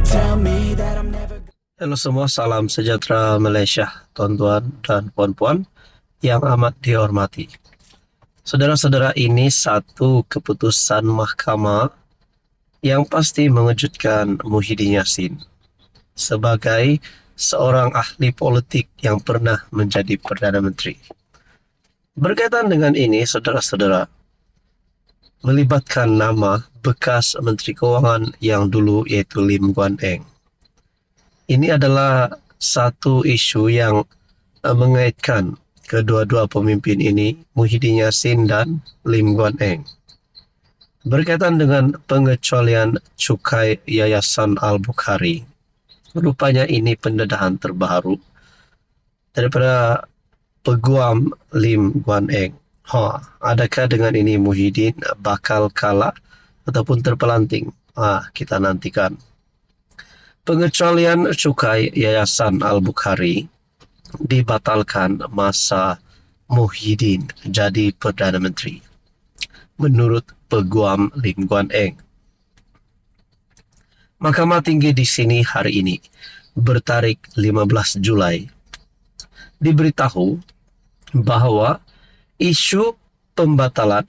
tell me that I'm never. Halo semua, salam sejahtera Malaysia, tuan-tuan dan puan-puan yang amat dihormati. Saudara-saudara, ini satu keputusan mahkamah yang pasti mengejutkan Muhyiddin Yassin sebagai seorang ahli politik yang pernah menjadi Perdana Menteri. Berkaitan dengan ini, saudara-saudara, melibatkan nama bekas Menteri Keuangan yang dulu yaitu Lim Guan Eng. Ini adalah satu isu yang mengaitkan kedua-dua pemimpin ini, Muhyiddin Yassin dan Lim Guan Eng. Berkaitan dengan pengecualian cukai Yayasan Al-Bukhari. Rupanya ini pendedahan terbaru daripada peguam Lim Guan Eng. Adakah dengan ini Muhyiddin bakal kalah ataupun terpelanting? Kita nantikan. Pengecualian cukai Yayasan Al-Bukhari dibatalkan masa Muhyiddin jadi Perdana Menteri, menurut peguam Lim Guan Eng. Mahkamah Tinggi di sini hari ini, bertarik 15 Julai, diberitahu bahawa isu pembatalan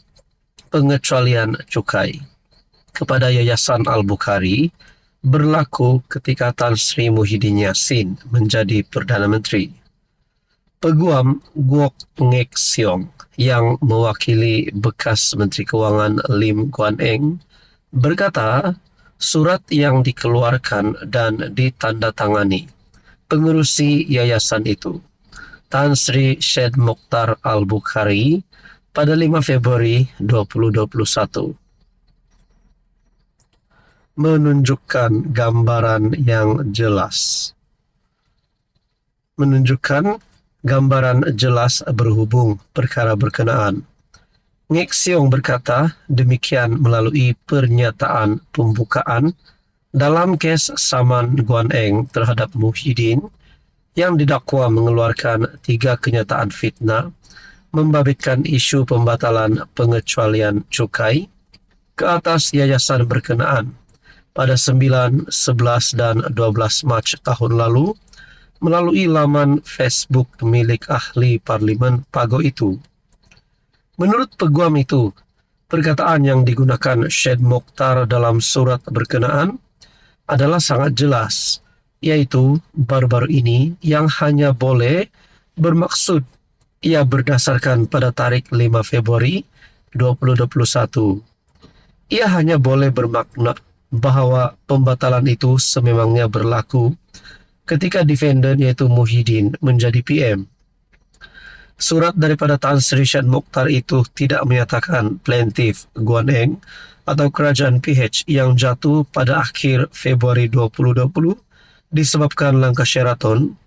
pengecualian cukai kepada Yayasan Al-Bukhari berlaku ketika Tan Sri Muhyiddin Yassin menjadi Perdana Menteri. Peguam Guok Ngek Siong yang mewakili bekas Menteri Keuangan Lim Guan Eng berkata surat yang dikeluarkan dan ditandatangani pengerusi yayasan itu, Tan Sri Syed Mokhtar Al-Bukhari, pada 5 Februari 2021 menunjukkan gambaran yang jelas. Berhubung perkara berkenaan. Ngek Siong berkata demikian melalui pernyataan pembukaan dalam kes saman Guan Eng terhadap Muhyiddin yang didakwa mengeluarkan 3 kenyataan fitnah membabitkan isu pembatalan pengecualian cukai ke atas yayasan berkenaan pada 9, 11 dan 12 Mac tahun lalu melalui laman Facebook milik ahli Parlimen Pago itu. Menurut peguam itu, perkataan yang digunakan Syed Mokhtar dalam surat berkenaan adalah sangat jelas, yaitu baru-baru ini yang hanya boleh bermaksud ia berdasarkan pada tarikh 5 Februari 2021. Ia hanya boleh bermakna bahawa pembatalan itu sememangnya berlaku ketika defendant yaitu Muhyiddin menjadi PM. Surat daripada Tan Sri Syed Mokhtar itu tidak menyatakan plaintiff Guan Eng atau kerajaan PH yang jatuh pada akhir Februari 2020 disebabkan langkah Sheraton,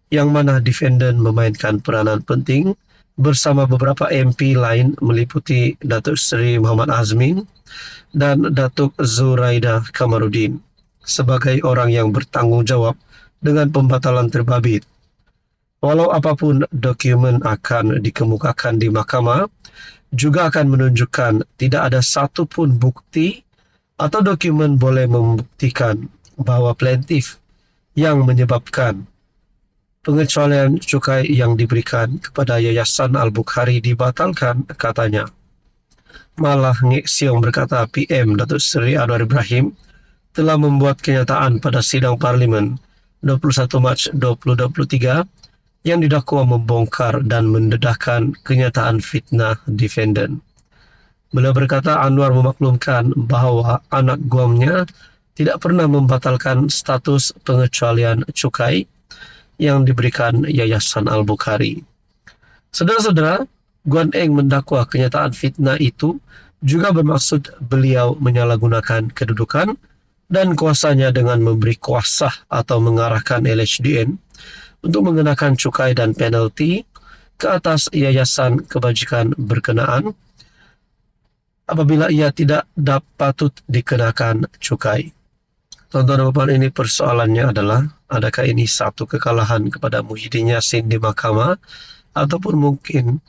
yang mana defendant memainkan peranan penting bersama beberapa MP lain meliputi Datuk Seri Muhammad Azmin dan Datuk Zuraida Kamarudin sebagai orang yang bertanggungjawab dengan pembatalan terbabit. Walau apapun dokumen akan dikemukakan di mahkamah, juga akan menunjukkan tidak ada satu pun bukti atau dokumen boleh membuktikan bahawa plaintiff yang menyebabkan pengecualian cukai yang diberikan kepada Yayasan Al-Bukhari dibatalkan, katanya. Malah Ngek Siong berkata PM Datuk Seri Anwar Ibrahim telah membuat kenyataan pada sidang Parlimen 21 Mac 2023 yang didakwa membongkar dan mendedahkan kenyataan fitnah defendant. Beliau berkata Anwar memaklumkan bahawa anak guamnya tidak pernah membatalkan status pengecualian cukai yang diberikan Yayasan Al-Bukhari. Saudara-saudara, Guan Eng mendakwa kenyataan fitnah itu juga bermaksud beliau menyalahgunakan kedudukan dan kuasanya dengan memberi kuasa atau mengarahkan LHDN untuk mengenakan cukai dan penalti ke atas yayasan kebajikan berkenaan apabila ia tidak patut dikenakan cukai. Tuan-tuan dan puan, ini persoalannya adalah adakah ini satu kekalahan kepada Muhyiddin Yassin di mahkamah ataupun mungkin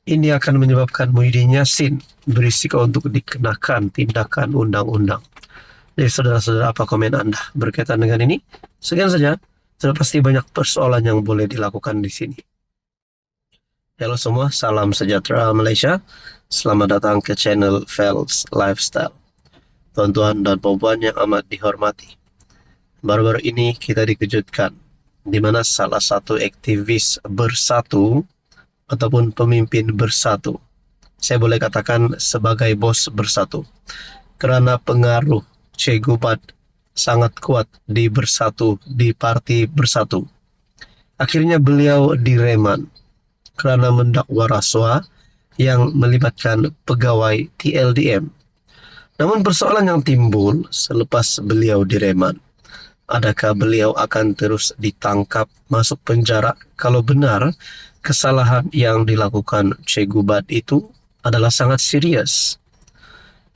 ini akan menyebabkan Muhyiddin Yassin berisiko untuk dikenakan tindakan undang-undang. Jadi saudara-saudara, apa komen Anda berkaitan dengan ini? Sekian saja. Sudah pasti banyak persoalan yang boleh dilakukan di sini. Halo semua, salam sejahtera Malaysia. Selamat datang ke channel Phelps Lifestyle. Tuan-tuan dan puan yang amat dihormati. Baru-baru ini kita dikejutkan di mana salah satu aktivis bersatu ataupun pemimpin bersatu, saya boleh katakan sebagai bos bersatu, kerana pengaruh Che Gubat sangat kuat di Bersatu, di Parti Bersatu. Akhirnya beliau direman kerana mendakwa rasuah yang melibatkan pegawai TLDM. Namun persoalan yang timbul selepas beliau direman, adakah beliau akan terus ditangkap masuk penjara kalau benar kesalahan yang dilakukan Che Gubat itu adalah sangat serius?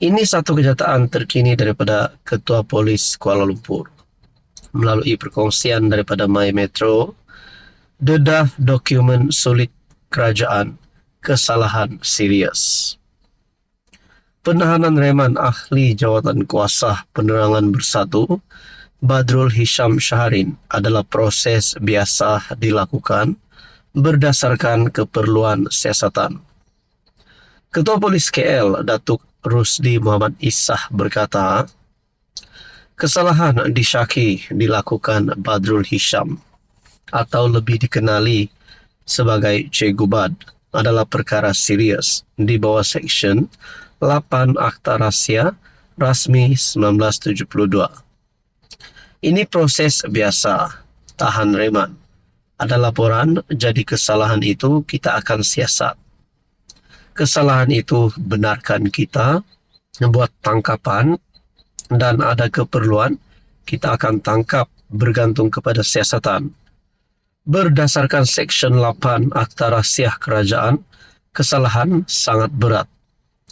Ini satu kenyataan terkini daripada Ketua Polis Kuala Lumpur. Melalui perkongsian daripada My Metro, dedah dokumen sulit kerajaan, kesalahan serius. Penahanan reman ahli jawatan kuasa penerangan Bersatu, Badrul Hisham Shaharin, adalah proses biasa dilakukan berdasarkan keperluan siasatan. Ketua Polis KL, Datuk Rusdi Muhammad Isah berkata, kesalahan disyaki dilakukan Badrul Hisham atau lebih dikenali sebagai Che Gubat adalah perkara serius di bawah Seksyen 8 Akta Rahsia Rasmi 1972. Ini proses biasa, tahan reman. Ada laporan, jadi kesalahan itu kita akan siasat. Kesalahan itu benarkan kita membuat tangkapan dan ada keperluan kita akan tangkap bergantung kepada siasatan. Berdasarkan Seksyen 8 Akta Rahsia Kerajaan, kesalahan sangat berat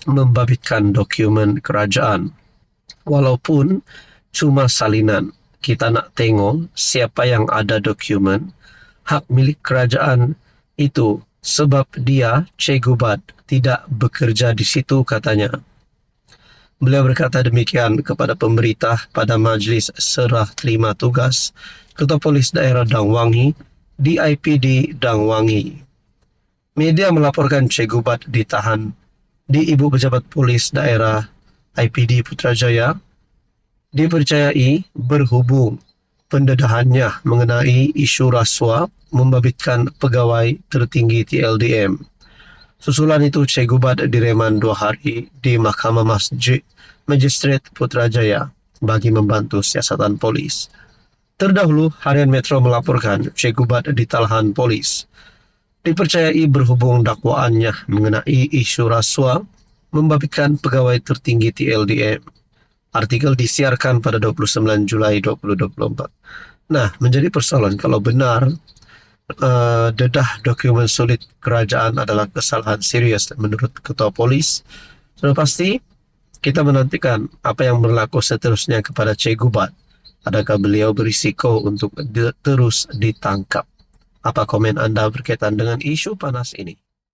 membabitkan dokumen kerajaan. Walaupun cuma salinan, kita nak tengok siapa yang ada dokumen hak milik kerajaan itu, sebab dia, Che Gubat, tidak bekerja di situ, katanya. Beliau berkata demikian kepada pemberita pada Majlis Serah Terima Tugas Ketua Polis Daerah Dang Wangi di IPD Dang Wangi. Media melaporkan Che Gubat ditahan di Ibu Pejabat Polis Daerah IPD Putrajaya, dipercayai berhubung pendedahannya mengenai isu rasuah membabitkan pegawai tertinggi TLDM. Susulan itu, Che Gubat direman 2 hari di Mahkamah Magistrate Putrajaya bagi membantu siasatan polis. Terdahulu, Harian Metro melaporkan Che Gubat ditahan polis. Dipercayai berhubung dakwaannya mengenai isu rasuah membabitkan pegawai tertinggi TLDM. Artikel disiarkan pada 29 Julai 2024. Nah, menjadi persoalan kalau benar dedah dokumen sulit kerajaan adalah kesalahan serius menurut Ketua Polis, sudah pasti kita menantikan apa yang berlaku seterusnya kepada Che Gubat. Adakah beliau berisiko untuk terus ditangkap? Apa komen Anda berkaitan dengan isu panas ini?